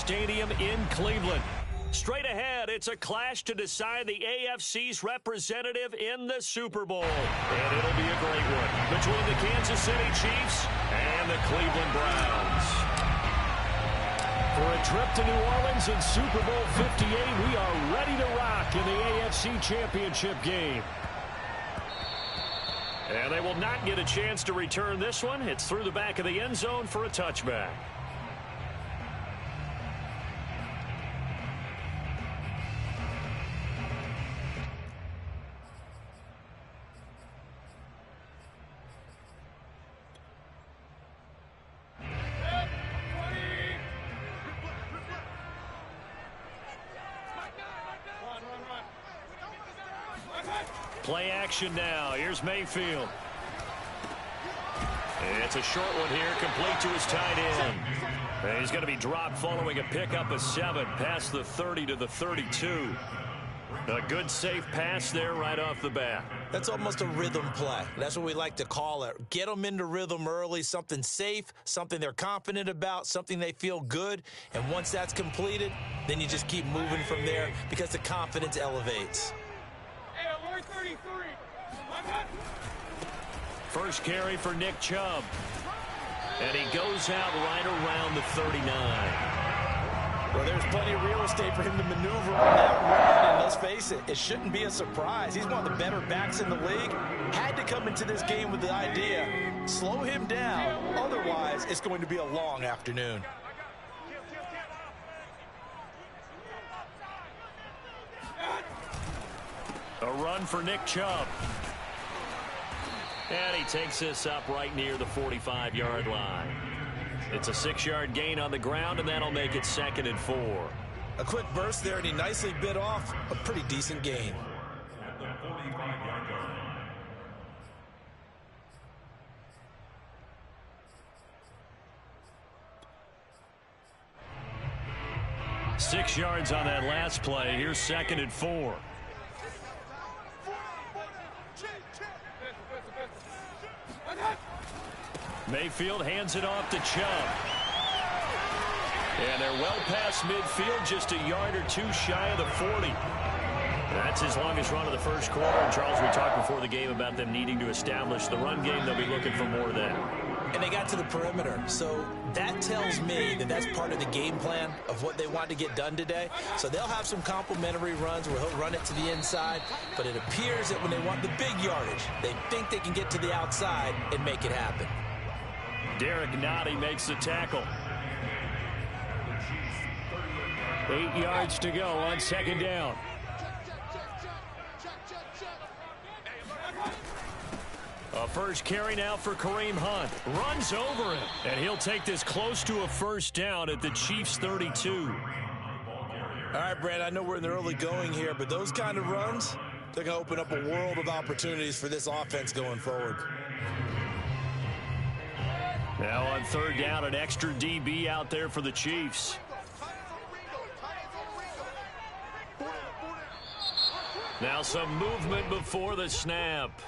Stadium in Cleveland. Straight ahead, it's a clash to decide the AFC's representative in the Super Bowl. And it'll be a great one between the Kansas City Chiefs and the Cleveland Browns. For a trip to New Orleans in Super Bowl 58, we are ready to rock in the AFC Championship game. And they will not get a chance to return this one. It's through the back of the end zone for a touchback. Play action now. Here's Mayfield. It's a short one here, complete to his tight end. And he's going to be dropped following a pickup of 7 past the 30 to the 32. A good safe pass there right off the bat. That's almost a rhythm play. That's what we like to call it. Get them into rhythm early, something safe, something they're confident about, something they feel good. And once that's completed, then you just keep moving from there because the confidence elevates. First carry for Nick Chubb. And he goes out right around the 39. Well, there's plenty of real estate for him to maneuver on that run. And let's face it, it shouldn't be a surprise. He's one of the better backs in the league. Had to come into this game with the idea, slow him down. Otherwise, it's going to be a long afternoon. A run for Nick Chubb. And he takes this up right near the 45-yard line. It's a 6-yard gain on the ground, and that'll make it 2nd and 4. A quick burst there, and he nicely bit off a pretty decent gain. Six yards on that last play. Here's 2nd and 4. Mayfield hands it off to Chubb. And they're well past midfield, just a yard or two shy of the 40. That's his longest run of the first quarter. And Charles, we talked before the game about them needing to establish the run game. They'll be looking for more of that. And they got to the perimeter. So that tells me that that's part of the game plan of what they want to get done today. So they'll have some complementary runs where he'll run it to the inside. But it appears that when they want the big yardage, they think they can get to the outside and make it happen. Derek Nottie makes the tackle. 8 yards to go on 2nd down. A first carry now for Kareem Hunt. Runs over him. And he'll take this close to a first down at the Chiefs' 32. All right, Brad, I know we're in the early going here, but those kind of runs, they're going to open up a world of opportunities for this offense going forward. Now on 3rd down, an extra DB out there for the Chiefs. Now some movement before the snap.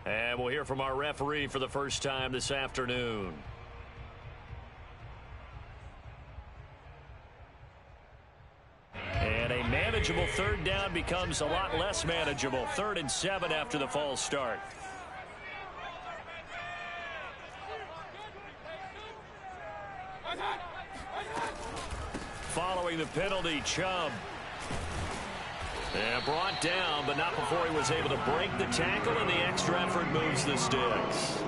And we'll hear from our referee for the first time this afternoon. And a manageable 3rd down becomes a lot less manageable. 3rd and 7 after the false start. Following the penalty, Chubb. And brought down, but not before he was able to break the tackle, and the extra effort moves the sticks.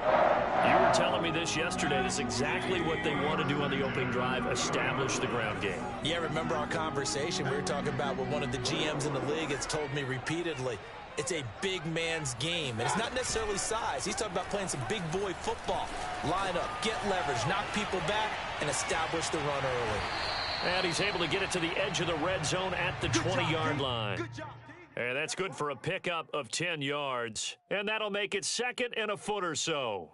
You were telling me this yesterday. That's exactly what they want to do on the opening drive, establish the ground game. Yeah, remember our conversation we were talking about with one of the GMs in the league that's told me repeatedly, it's a big man's game. And it's not necessarily size. He's talking about playing some big boy football. Line up, get leverage, knock people back, and establish the run early. And he's able to get it to the edge of the red zone at the 20-yard line. And that's good for a pickup of 10 yards. And that'll make it 2nd and a foot or so.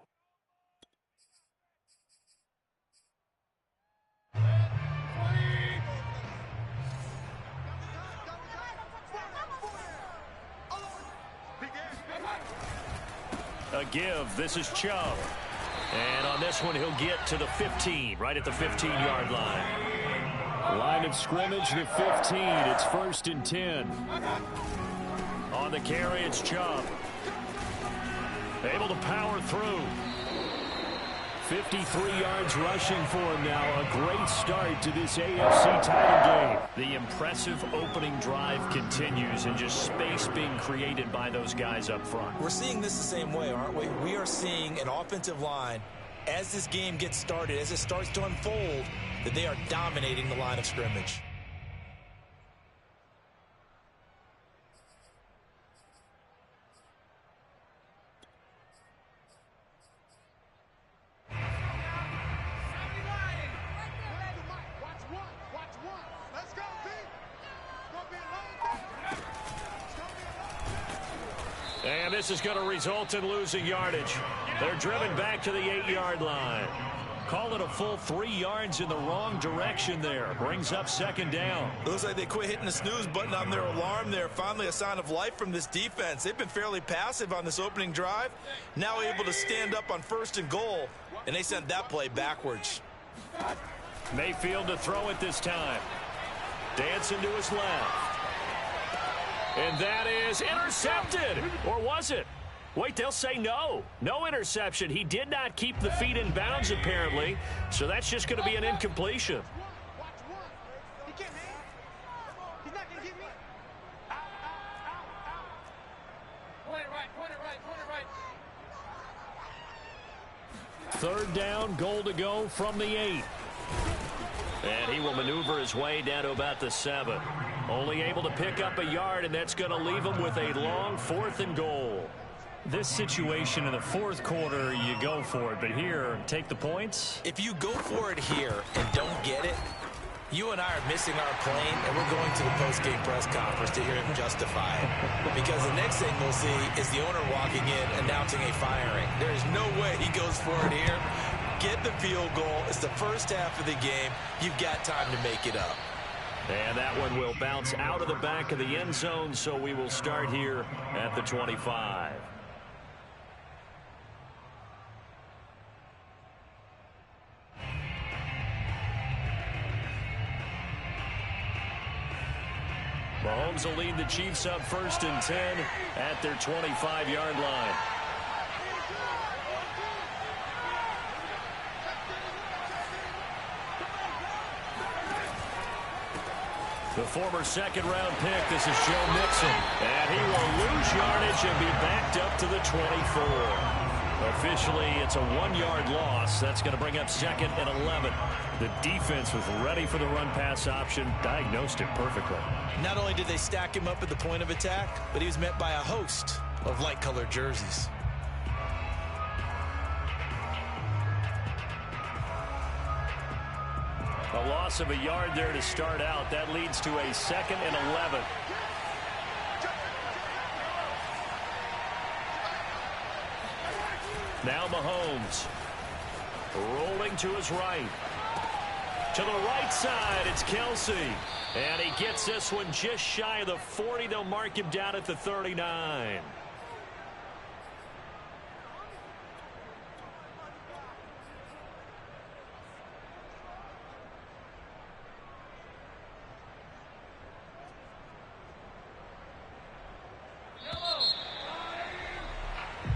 A give. This is Chubb. And on this one, he'll get to the 15, right at the 15-yard line. Line of scrimmage, the 15. It's 1st and 10. On the carry, it's Chubb. Able to power through. 53 yards rushing for him now. A great start to this AFC title game. The impressive opening drive continues, and just space being created by those guys up front. We're seeing this the same way, aren't we? We are seeing an offensive line, as this game gets started, as it starts to unfold, that they are dominating the line of scrimmage. And this is going to result in losing yardage. They're driven back to the 8-yard line. Call it a full 3 yards in the wrong direction there. Brings up 2nd down. It looks like they quit hitting the snooze button on their alarm there. Finally a sign of life from this defense. They've been fairly passive on this opening drive. Now able to stand up on 1st and goal. And they sent that play backwards. Mayfield to throw it this time. Dancing to his left. And that is intercepted. Or was it? Wait, they'll say no. No interception. He did not keep the feet in bounds, apparently. So that's just going to be an incompletion. Third down, goal to go from the 8. And he will maneuver his way down to about the 7. Only able to pick up a yard, and that's going to leave him with a long 4th and goal. This situation in the 4th quarter, you go for it. But here, take the points. If you go for it here and don't get it, you and I are missing our plane, and we're going to the post-game press conference to hear him justify it. Because the next thing we'll see is the owner walking in, announcing a firing. There is no way he goes for it here. Get the field goal. It's the first half of the game. You've got time to make it up. And that one will bounce out of the back of the end zone, so we will start here at the 25. Mahomes will lead the Chiefs up 1st and 10 at their 25-yard line. The former 2nd-round pick, this is Joe Mixon. And he will lose yardage and be backed up to the 24. Officially, it's a 1-yard loss. That's going to bring up 2nd and 11. The defense was ready for the run-pass option, diagnosed it perfectly. Not only did they stack him up at the point of attack, but he was met by a host of light-colored jerseys. A loss of a yard there to start out. That leads to a 2nd and 11. Now Mahomes. Rolling to his right. To the right side, it's Kelsey. And he gets this one just shy of the 40. They'll mark him down at the 39.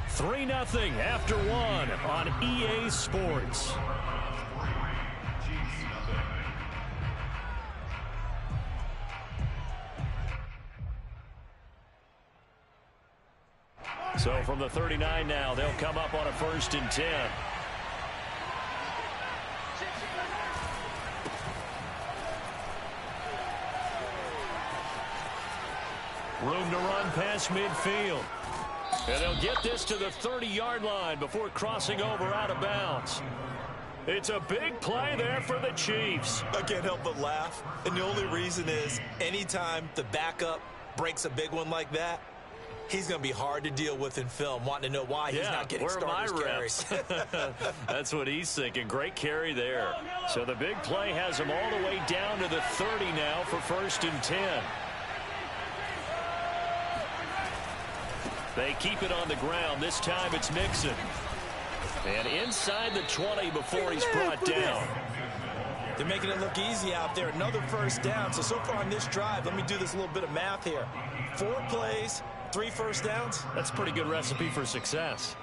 Three 3-0 after 1 on EA Sports. So from the 39 now, they'll come up on a 1st and 10. Room to run past midfield. And they'll get this to the 30-yard line before crossing over out of bounds. It's a big play there for the Chiefs. I can't help but laugh. And the only reason is anytime the backup breaks a big one like that, he's going to be hard to deal with in film, wanting to know why he's not getting starters carries. That's what he's thinking. Great carry there. So the big play has him all the way down to the 30 now for 1st and 10. They keep it on the ground. This time it's Mixon. And inside the 20 before he's brought down. They're making it look easy out there. Another first down. So far on this drive, let me do this little bit of math here. 4 plays, 3 first downs. That's a pretty good recipe for success.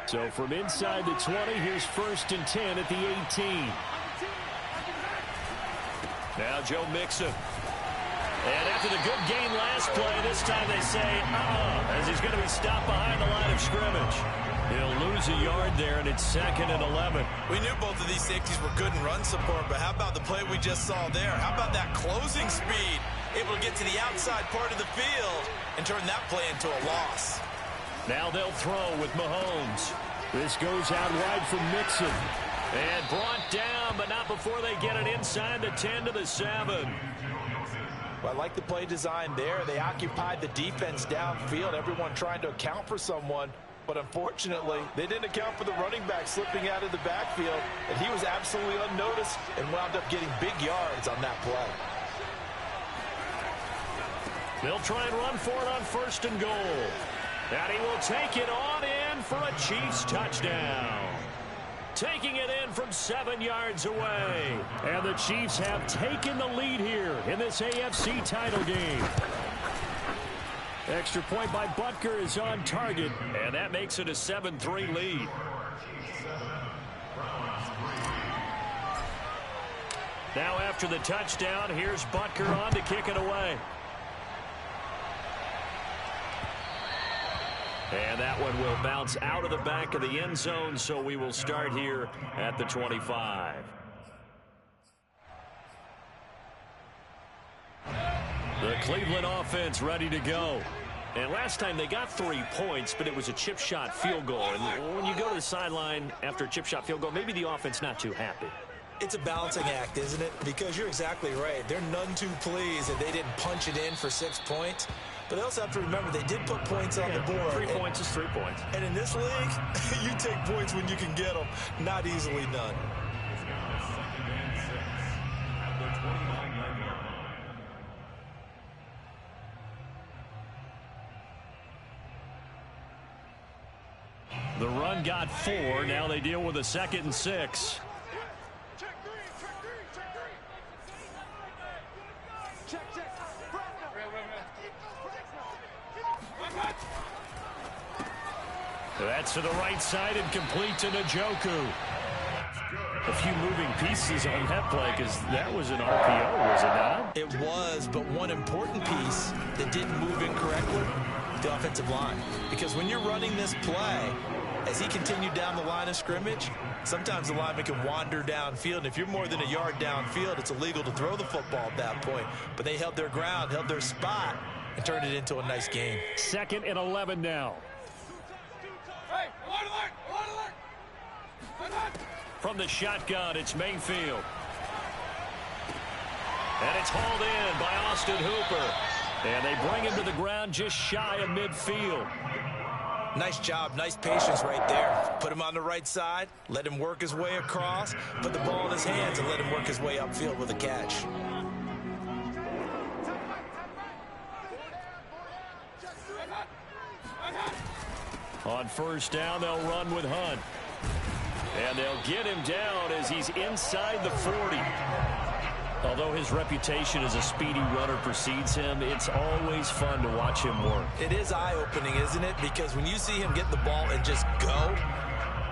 So from inside the 20, here's 1st and 10 at the 18. Now Joe Mixon. And after the good gain last play, this time they say, as he's going to be stopped behind the line of scrimmage. He'll lose a yard there, and it's 2nd and 11. We knew both of these safeties were good in run support, but how about the play we just saw there? How about that closing speed? Able to get to the outside part of the field and turn that play into a loss. Now they'll throw with Mahomes. This goes out wide from Mixon. And brought down, but not before they get it inside the 10 to the 7. Well, I like the play design there. They occupied the defense downfield, everyone trying to account for someone. But unfortunately, they didn't account for the running back slipping out of the backfield, and he was absolutely unnoticed and wound up getting big yards on that play. They'll try and run for it on 1st and goal. And he will take it on in for a Chiefs touchdown. Taking it in from 7 yards away. And the Chiefs have taken the lead here in this AFC title game. Extra point by Butker is on target, and that makes it a 7-3 lead. Now after the touchdown, here's Butker on to kick it away. And that one will bounce out of the back of the end zone, so we will start here at the 25. The Cleveland offense ready to go. And last time they got 3 points, but it was a chip shot field goal. And when you go to the sideline after a chip shot field goal, maybe the offense not too happy. It's a balancing act, isn't it? Because you're exactly right. They're none too pleased that they didn't punch it in for 6 points. But they also have to remember they did put points on the board. 3 points is 3 points. And in this league, you take points when you can get them. Not easily done. The run got 4. Now they deal with a 2nd and 6. That's to the right side and complete to Njoku. A few moving pieces on that play because that was an RPO, was it not? It was, but one important piece that didn't move incorrectly, the offensive line. Because when you're running this play, as he continued down the line of scrimmage, sometimes the lineman can wander downfield. And if you're more than a yard downfield, it's illegal to throw the football at that point. But they held their ground, held their spot, and turned it into a nice game. 2nd and 11 now. From the shotgun, it's Mayfield. And it's hauled in by Austin Hooper. And they bring him to the ground just shy of midfield. Nice job, nice patience right there. Put him on the right side, let him work his way across, put the ball in his hands, and let him work his way upfield with a catch. On 1st down, they'll run with Hunt. And they'll get him down as he's inside the 40. Although his reputation as a speedy runner precedes him, it's always fun to watch him work. It is eye-opening, isn't it? Because when you see him get the ball and just go,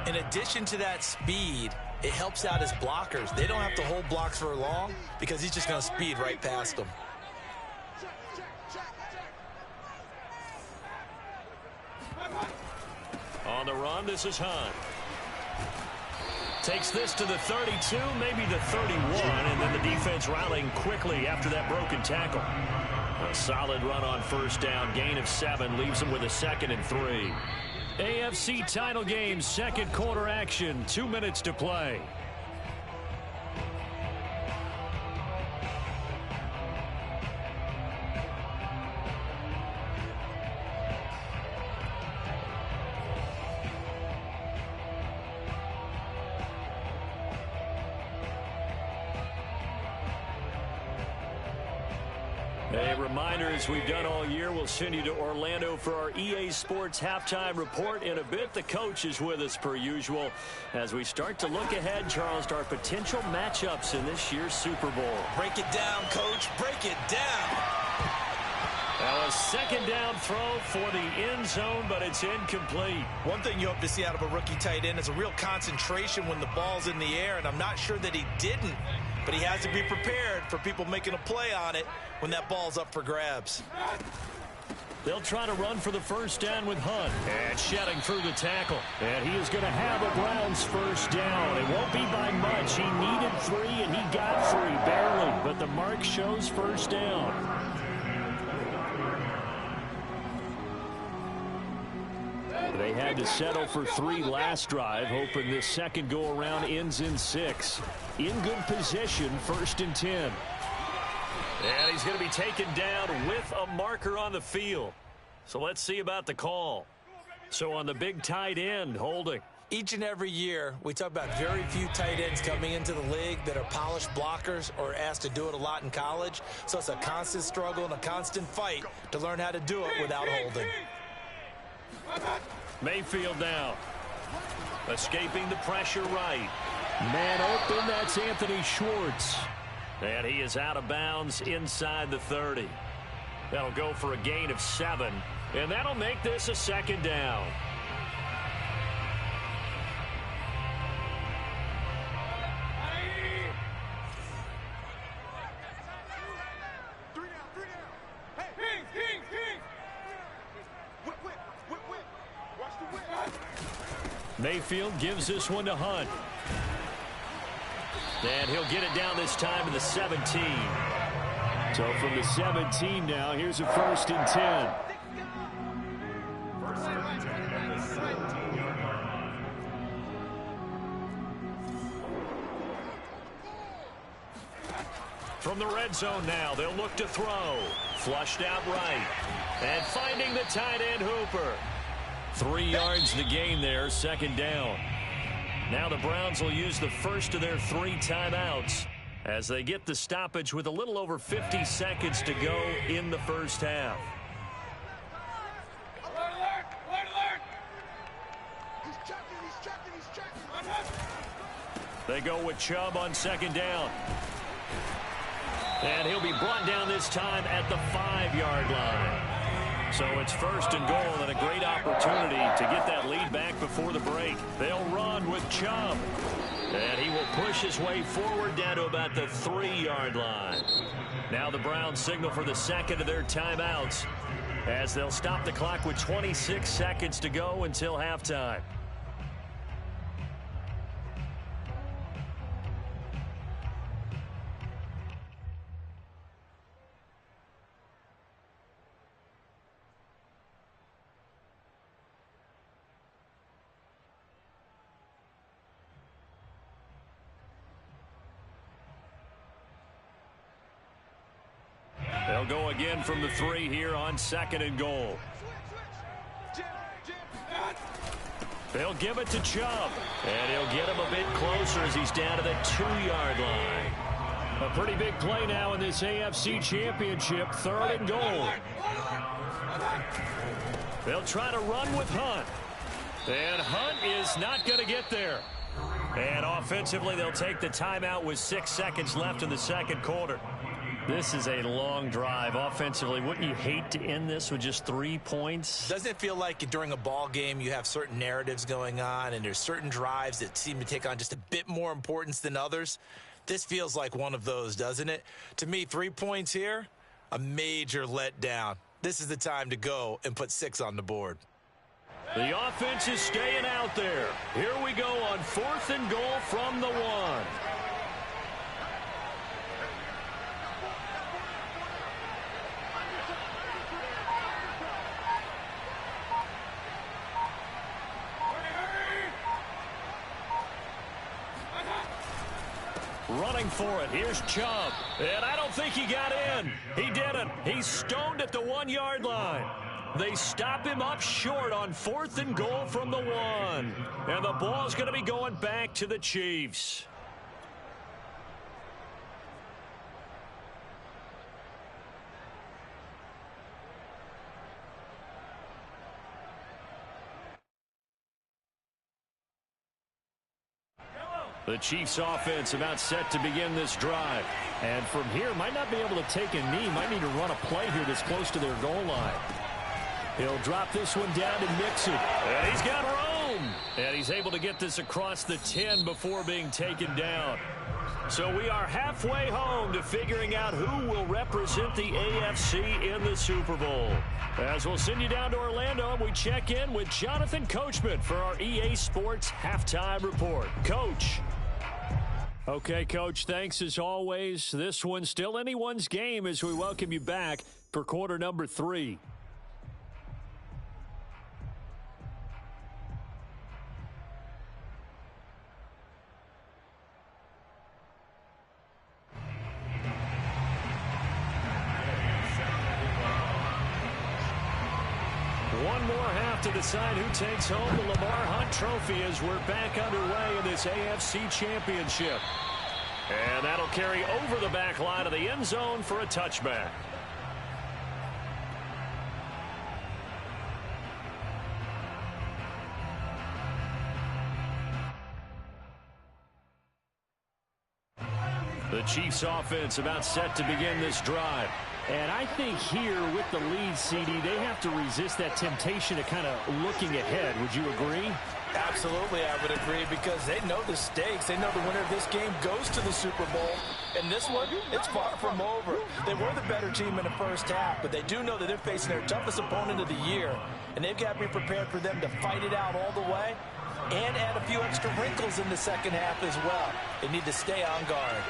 in addition to that speed, it helps out his blockers. They don't have to hold blocks for long because he's just going to speed right past them. On the run, this is Hunt. Takes this to the 32, maybe the 31, and then the defense rallying quickly after that broken tackle. A solid run on 1st down, gain of 7, leaves him with a 2nd and 3. AFC title game, 2nd quarter action, 2 minutes to play. A reminder, as we've done all year, we'll send you to Orlando for our EA Sports halftime report in a bit. The coach is with us per usual as we start to look ahead, Charles, to our potential matchups in this year's Super Bowl. Break it down, Coach. Break it down. Now a second down throw for the end zone, but it's incomplete. One thing you hope to see out of a rookie tight end is a real concentration when the ball's in the air, and I'm not sure that he didn't, but he has to be prepared for people making a play on it when that ball's up for grabs. They'll try to run for the first down with Hunt. And shedding through the tackle. And he is going to have a Browns first down. It won't be by much. He needed 3, and he got 3, barely. But the mark shows first down. They had to settle for 3 last drive, hoping this second go-around ends in 6. In good position, 1st and 10. And he's going to be taken down with a marker on the field. So let's see about the call. So on the big tight end, holding. Each and every year, we talk about very few tight ends coming into the league that are polished blockers or asked to do it a lot in college. So it's a constant struggle and a constant fight to learn how to do it without holding. Mayfield now. Escaping the pressure right. Man open, that's Anthony Schwartz. And he is out of bounds inside the 30. That'll go for a gain of 7. And that'll make this a second down. Mayfield gives this one to Hunt. And he'll get it down this time to the 17. So from the 17 now, here's a 1st and 10. From the red zone now, they'll look to throw. Flushed out right. And finding the tight end Hooper. 3 yards the gain there, 2nd down. Now the Browns will use the first of their 3 timeouts as they get the stoppage with a little over 50 seconds to go in the first half. They go with Chubb on 2nd down. And he'll be brought down this time at the 5-yard line. So it's 1st and goal and a great opportunity to get that lead back before the break. They'll run with Chubb. And he will push his way forward down to about the 3-yard line. Now the Browns signal for the second of their timeouts as they'll stop the clock with 26 seconds to go until halftime. They'll go again from the 3 here on 2nd and goal. They'll give it to Chubb. And he'll get him a bit closer as he's down to the 2-yard line. A pretty big play now in this AFC Championship, 3rd and goal. They'll try to run with Hunt. And Hunt is not going to get there. And offensively, they'll take the timeout with 6 seconds left in the second quarter. This is a long drive offensively. Wouldn't you hate to end this with just 3 points? Doesn't it feel like during a ball game you have certain narratives going on and there's certain drives that seem to take on just a bit more importance than others? This feels like one of those, doesn't it? To me, 3 points here, a major letdown. This is the time to go and put 6 on the board. The offense is staying out there. Here we go on 4th and goal from the 1. Running for it. Here's Chubb. And I don't think he got in. He didn't. He's stoned at the 1-yard line. They stop him up short on 4th and goal from the 1. And the ball's going to be going back to the Chiefs. The Chiefs offense about set to begin this drive. And from here, might not be able to take a knee. Might need to run a play here that's close to their goal line. He'll drop this one down to Mixon. And he's got room. And he's able to get this across the 10 before being taken down. So we are halfway home to figuring out who will represent the AFC in the Super Bowl. As we'll send you down to Orlando, we check in with Jonathan Coachman for our EA Sports Halftime Report. Coach. Okay, Coach, thanks as always. This one's still anyone's game as we welcome you back for quarter number 3. One more half to decide who takes home the Lamar Hunt Trophy as we're back underway in this AFC Championship. And that'll carry over the back line of the end zone for a touchback. The Chiefs offense about set to begin this drive. And I think here with the lead, CD, they have to resist that temptation of kind of looking ahead. Would you agree? Absolutely, I would agree, because they know the stakes. They know the winner of this game goes to the Super Bowl. And this one, it's far from over. They were the better team in the first half, but they do know that they're facing their toughest opponent of the year. And they've got to be prepared for them to fight it out all the way and add a few extra wrinkles in the second half as well. They need to stay on guard.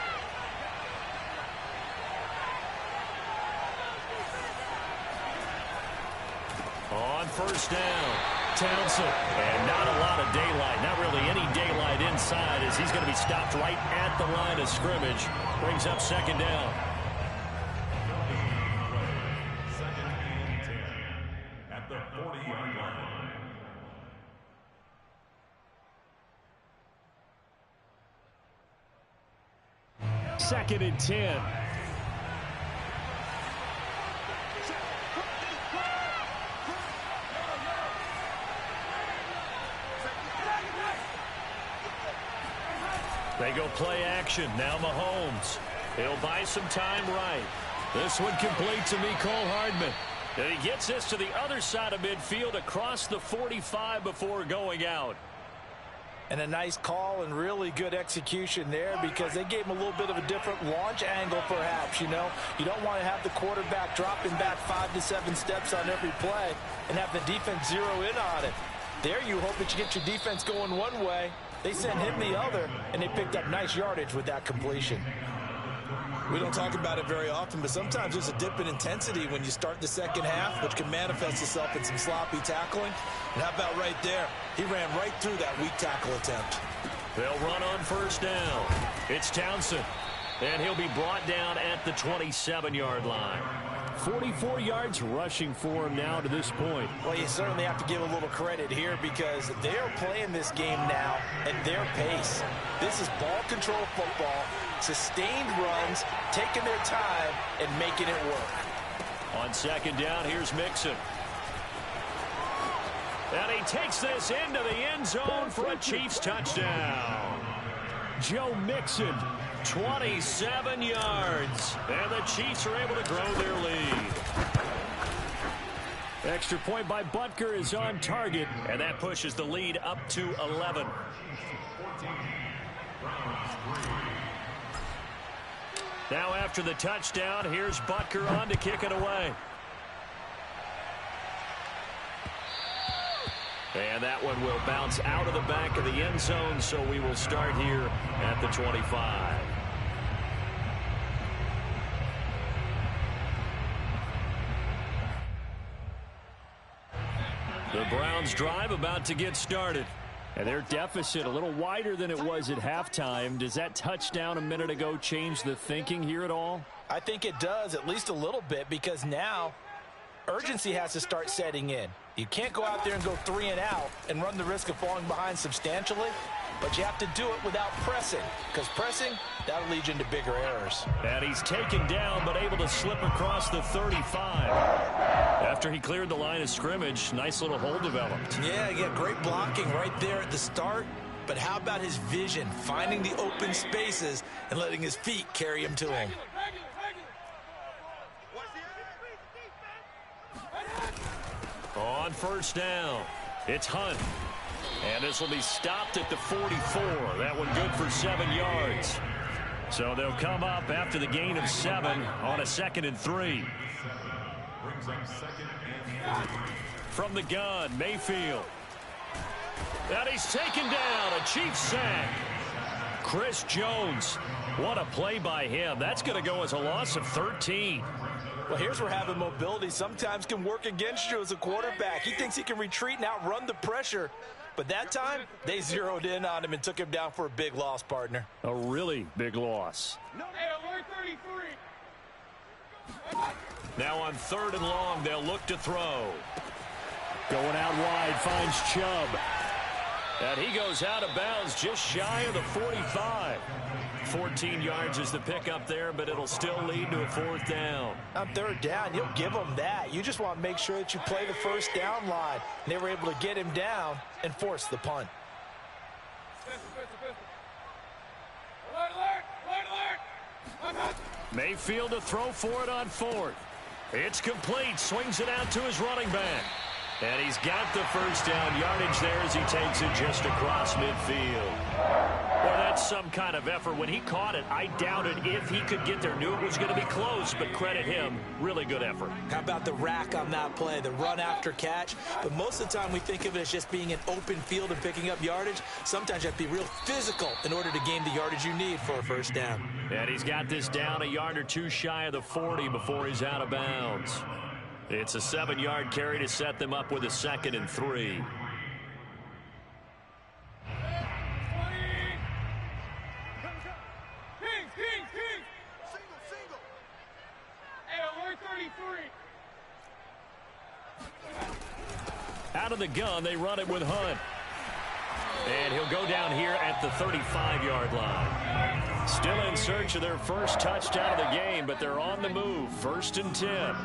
On first down, Townsend. And not a lot of daylight, not really any daylight inside, as he's going to be stopped right at the line of scrimmage. Brings up second down. At the 40-yard line. Second and 10. They go play action. Now Mahomes. He'll buy some time right. This one complete to Mecole Hardman. And he gets this to the other side of midfield across the 45 before going out. And a nice call and really good execution there, because they gave him a little bit of a different launch angle perhaps, you know. You don't want to have the quarterback dropping back 5 to 7 steps on every play and have the defense zero in on it. There you hope that you get your defense going one way. They sent him the other, and they picked up nice yardage with that completion. We don't talk about it very often, but sometimes there's a dip in intensity when you start the second half, which can manifest itself in some sloppy tackling. And how about right there? He ran right through that weak tackle attempt. They'll run on first down. It's Townsend, and he'll be brought down at the 27-yard line. 44 yards rushing for him now to this point. Well, you certainly have to give a little credit here, because they're playing this game now at their pace. This is ball control football, sustained runs, taking their time, and making it work. On second down, here's Mixon. And he takes this into the end zone for a Chiefs touchdown. Joe Mixon. 27 yards. And the Chiefs are able to grow their lead. Extra point by Butker is on target. And that pushes the lead up to 11. Now after the touchdown, here's Butker on to kick it away. And that one will bounce out of the back of the end zone, so we will start here at the 25. The Browns drive about to get started. And their deficit a little wider than it was at halftime. Does that touchdown a minute ago change the thinking here at all? I think it does, at least a little bit, because now urgency has to start setting in. You can't go out there and go 3 and out and run the risk of falling behind substantially, but you have to do it without pressing, because pressing, that'll lead you into bigger errors. And he's taken down, but able to slip across the 35. After he cleared the line of scrimmage, nice little hole developed. Yeah, great blocking right there at the start, but how about his vision, finding the open spaces and letting his feet carry him to him? On first down, it's Hunt. And this will be stopped at the 44. That one good for 7 yards. So they'll come up after the gain of 7 on a 2nd and 3. From the gun, Mayfield. And he's taken down, a Chiefs sack. Chris Jones, what a play by him. That's going to go as a loss of 13. Well, here's where having mobility sometimes can work against you as a quarterback. He thinks he can retreat and outrun the pressure. But that time, they zeroed in on him and took him down for a big loss, partner. A really big loss. Now on 3rd and long, they'll look to throw. Going out wide, finds Chubb. And he goes out of bounds just shy of the 45. 14 yards is the pickup there, but it'll still lead to a 4th down. On 3rd down, you'll give them that. You just want to make sure that you play the first down line. And they were able to get him down and force the punt. Mayfield to throw for it on 4th. It's complete. Swings it out to his running back. And he's got the first down yardage there as he takes it just across midfield. Well, that's some kind of effort. When he caught it, I doubted if he could get there. Knew it was going to be close, but credit him. Really good effort. How about the rack on that play, the run after catch? But most of the time we think of it as just being an open field and picking up yardage. Sometimes you have to be real physical in order to gain the yardage you need for a first down. And he's got this down a yard or two shy of the 40 before he's out of bounds. It's a 7-yard carry to set them up with a 2nd and 3. Out of the gun, they run it with Hunt. And he'll go down here at the 35-yard line. Still in search of their first touchdown of the game, but they're on the move. 1st and 10.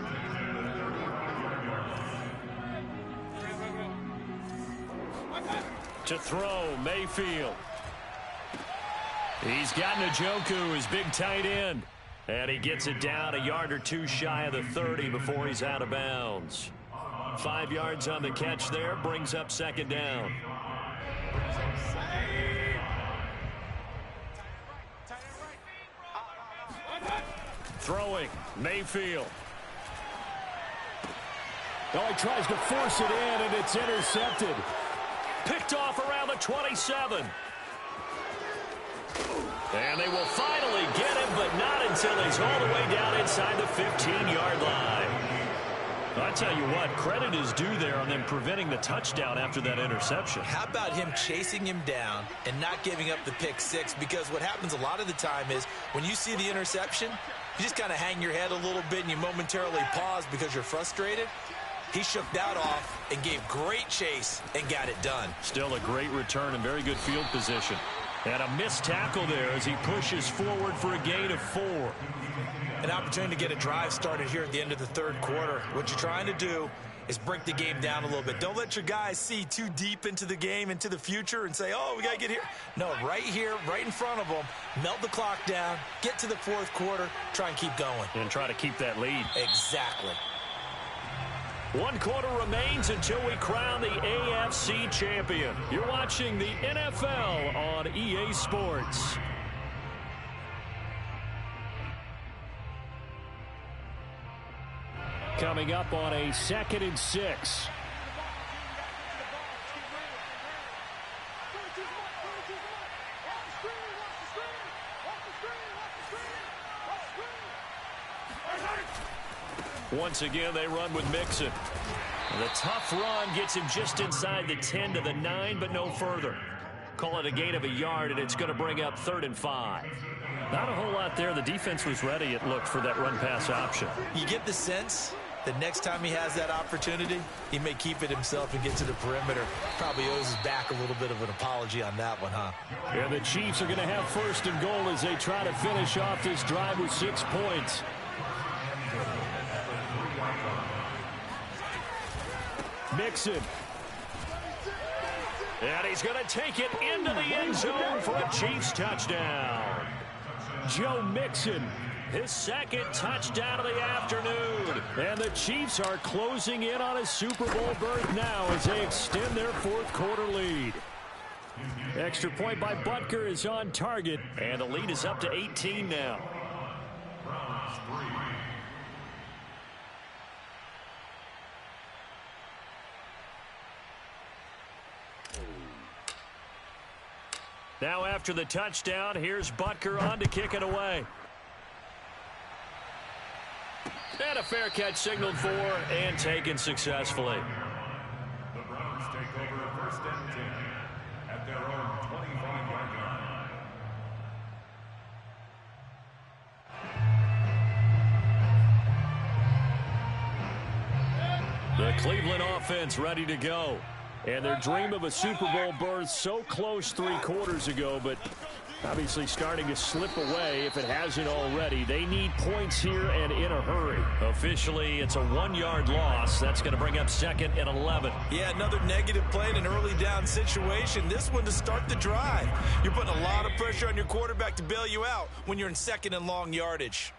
To throw, Mayfield. He's got Njoku, his big tight end. And he gets it down a yard or two shy of the 30 before he's out of bounds. 5 yards on the catch there, brings up 2nd down. Throwing, Mayfield. Oh, he tries to force it in, and it's intercepted. Picked off around the 27. And they will finally get him, but not until he's all the way down inside the 15-yard line. I tell you what, credit is due there on them preventing the touchdown after that interception. How about him chasing him down and not giving up the pick 6? Because what happens a lot of the time is when you see the interception, you just kind of hang your head a little bit and you momentarily pause because you're frustrated. He shook that off and gave great chase and got it done. Still a great return and very good field position. And a missed tackle there as he pushes forward for a gain of 4. An opportunity to get a drive started here at the end of the 3rd quarter. What you're trying to do is break the game down a little bit. Don't let your guys see too deep into the game, into the future, and say, oh, we got to get here. No, right here, right in front of them, melt the clock down, get to the 4th quarter, try and keep going. And try to keep that lead. Exactly. 1 quarter remains until we crown the AFC champion. You're watching the NFL on EA Sports. Coming up on a 2nd and 6. Once again, they run with Mixon. The tough run gets him just inside the 10 to the 9, but no further. Call it a gain of a yard, and it's going to bring up 3rd and 5. Not a whole lot there. The defense was ready, it looked, for that run-pass option. You get the sense that next time he has that opportunity, he may keep it himself and get to the perimeter. Probably owes his back a little bit of an apology on that one, huh? Yeah, the Chiefs are going to have 1st and goal as they try to finish off this drive with 6 points. Mixon. And he's going to take it into the end zone for a Chiefs touchdown. Joe Mixon, his second touchdown of the afternoon. And the Chiefs are closing in on a Super Bowl berth now as they extend their fourth quarter lead. Extra point by Butker is on target. And the lead is up to 18 now. Now after the touchdown, here's Butker on to kick it away. And a fair catch signaled for and taken successfully. The Browns take over first and 10 at their own 25-yard line. The Cleveland offense ready to go. And their dream of a Super Bowl berth so close 3 quarters ago, but obviously starting to slip away if it hasn't already. They need points here and in a hurry. Officially, it's a 1-yard loss. That's going to bring up 2nd and 11. Yeah, another negative play in an early down situation. This one to start the drive. You're putting a lot of pressure on your quarterback to bail you out when you're in 2nd and long yardage.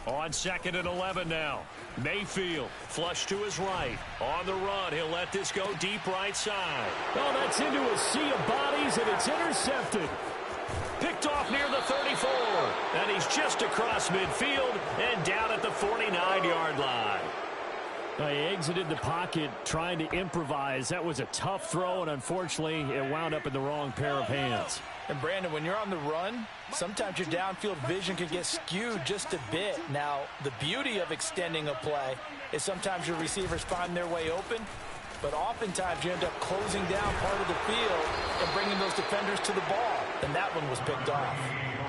On 2nd and 11 now. Mayfield flush to his right. On the run, he'll let this go deep right side. Oh, that's into a sea of bodies, and it's intercepted. Picked off near the 34. And he's just across midfield and down at the 49-yard line. He exited the pocket trying to improvise. That was a tough throw, and unfortunately, it wound up in the wrong pair of hands. And, Brandon, when you're on the run, sometimes your downfield vision can get skewed just a bit. Now, the beauty of extending a play is sometimes your receivers find their way open, but oftentimes you end up closing down part of the field and bringing those defenders to the ball. And that one was picked off.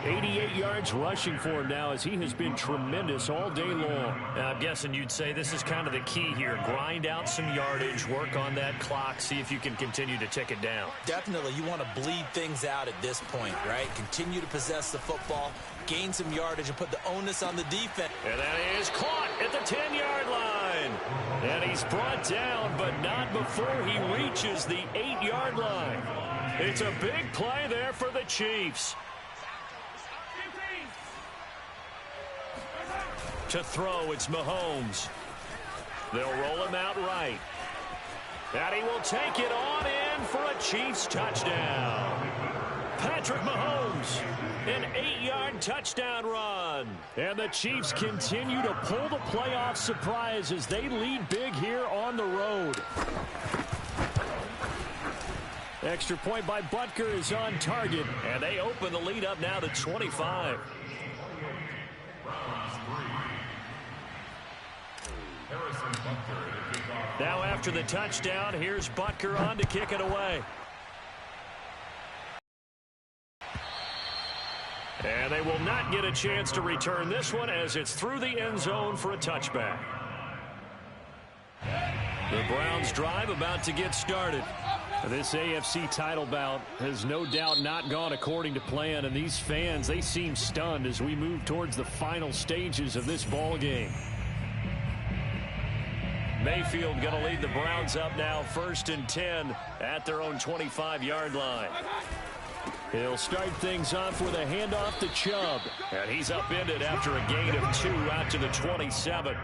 88 yards rushing for him now as he has been tremendous all day long. I'm guessing you'd say this is kind of the key here. Grind out some yardage, work on that clock, see if you can continue to tick it down. Definitely, you want to bleed things out at this point, right? Continue to possess the football, gain some yardage, and put the onus on the defense. And that is caught at the 10-yard line. And he's brought down, but not before he reaches the 8-yard line. It's a big play there for the Chiefs. To throw, it's Mahomes. They'll roll him out right. And he will take it on in for a Chiefs touchdown. Patrick Mahomes, an 8-yard touchdown run. And the Chiefs continue to pull the playoff surprise as they lead big here on the road. Extra point by Butker is on target. And they open the lead up now to 25. Now after the touchdown, here's Butker on to kick it away. And they will not get a chance to return this one as it's through the end zone for a touchback. The Browns drive about to get started. This AFC title bout has no doubt not gone according to plan, and these fans, they seem stunned as we move towards the final stages of this ball game. Mayfield going to lead the Browns up now 1st and 10 at their own 25-yard line. He'll start things off with a handoff to Chubb. And he's upended after a gain of 2 out to the 27.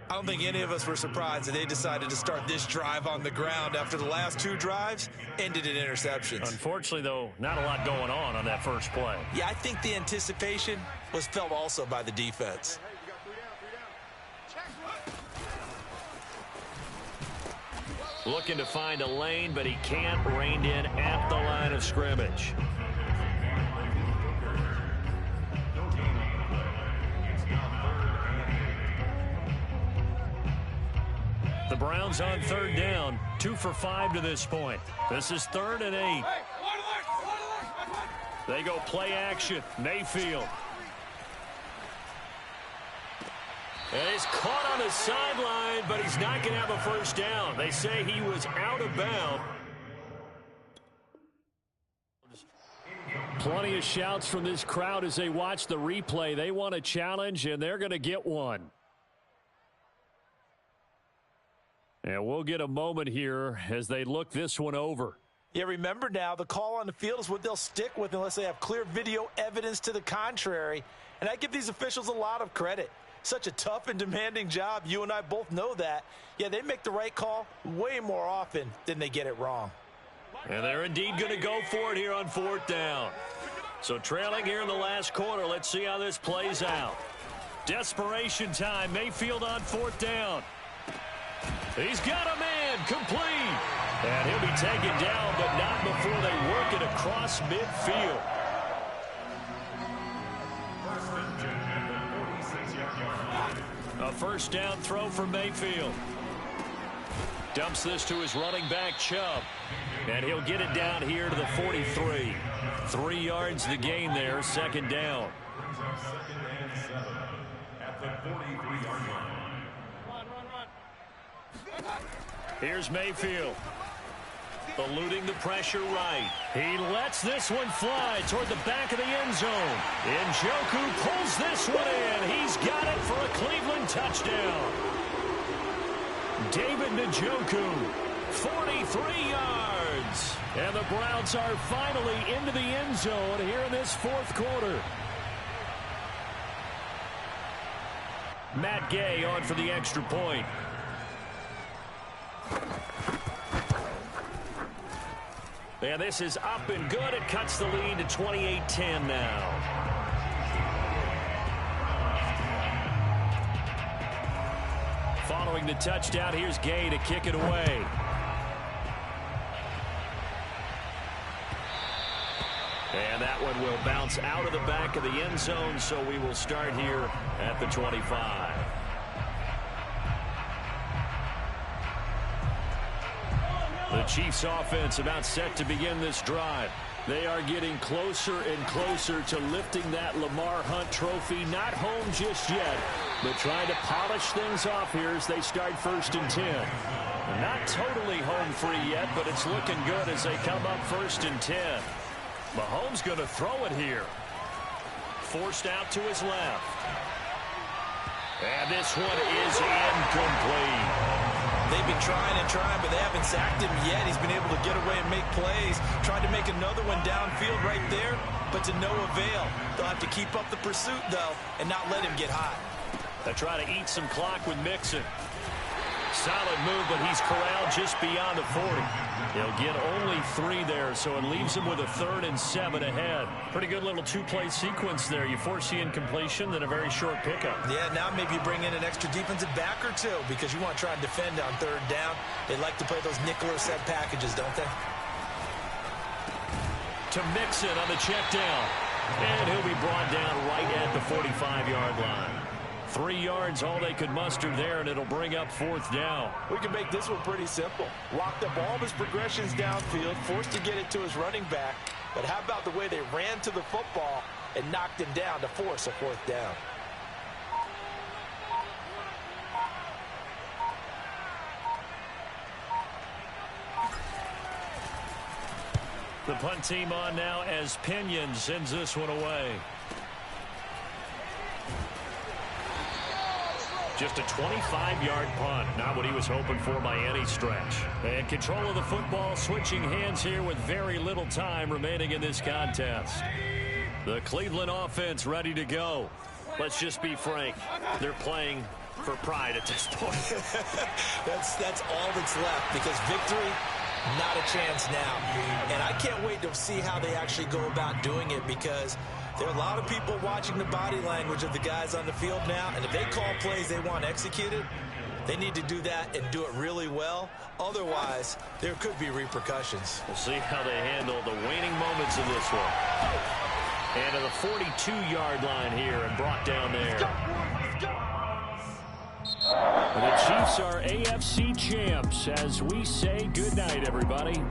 I don't think any of us were surprised that they decided to start this drive on the ground after the last 2 drives ended in interceptions. Unfortunately, though, not a lot going on that first play. Yeah, I think the anticipation was felt also by the defense. Looking to find a lane, but he can't. Reined in at the line of scrimmage. The Browns on 3rd down, 2 for 5 to this point. This is 3rd and 8. They go play action. Mayfield. And he's caught on the sideline, but he's not going to have a first down. They say he was out of bounds. Plenty of shouts from this crowd as they watch the replay. They want a challenge, and they're going to get one. And we'll get a moment here as they look this one over. Yeah, remember now, the call on the field is what they'll stick with unless they have clear video evidence to the contrary. And I give these officials a lot of credit. Such a tough and demanding job. You and I both know that. Yeah, they make the right call way more often than they get it wrong. And they're indeed going to go for it here on 4th down. So trailing here in the last quarter. Let's see how this plays out. Desperation time. Mayfield on 4th down. He's got a man complete. And he'll be taken down, but not before they work it across midfield. A 1st down throw for Mayfield. Dumps this to his running back, Chubb. And he'll get it down here to the 43. 3 yards the gain there, 2nd down. Here's Mayfield. Eluding the pressure right. He lets this one fly toward the back of the end zone. Njoku pulls this one in. He's got it for a Cleveland touchdown. David Njoku, 43 yards. And the Browns are finally into the end zone here in this 4th quarter. Matt Gay on for the extra point. And this is up and good. It cuts the lead to 28-10 now. Following the touchdown, here's Gay to kick it away. And that one will bounce out of the back of the end zone, so we will start here at the 25. The Chiefs offense about set to begin this drive. They are getting closer and closer to lifting that Lamar Hunt trophy. Not home just yet, but trying to polish things off here as they start 1st and 10. Not totally home free yet, but it's looking good as they come up 1st and 10. Mahomes going to throw it here. Forced out to his left. And this one is incomplete. They've been trying and trying, but they haven't sacked him yet. He's been able to get away and make plays. Tried to make another one downfield right there, but to no avail. They'll have to keep up the pursuit, though, and not let him get hot. They try to eat some clock with Mixon. Solid move, but he's corralled just beyond the 40. He'll get only 3 there, so it leaves him with a 3rd and 7 ahead. Pretty good little 2-play sequence there. You force the incompletion, then a very short pickup. Yeah, now maybe you bring in an extra defensive back or 2 because you want to try and defend on 3rd down. They like to play those nickel or set packages, don't they? To Mixon on the check down. And he'll be brought down right at the 45-yard line. 3 yards, all they could muster there, and it'll bring up 4th down. We can make this one pretty simple. Locked up all of his progressions downfield, forced to get it to his running back. But how about the way they ran to the football and knocked him down to force a 4th down? The punt team on now as Pinion sends this one away. Just a 25-yard punt. Not what he was hoping for by any stretch. And control of the football switching hands here with very little time remaining in this contest. The Cleveland offense ready to go. Let's just be frank. They're playing for pride at this point. That's all that's left because victory, not a chance now. And I can't wait to see how they actually go about doing it because there are a lot of people watching the body language of the guys on the field now, and if they call plays they want executed, they need to do that and do it really well. Otherwise, there could be repercussions. We'll see how they handle the waning moments of this one. And to the 42-yard line here and brought down there. The Chiefs are AFC champs as we say goodnight, everybody.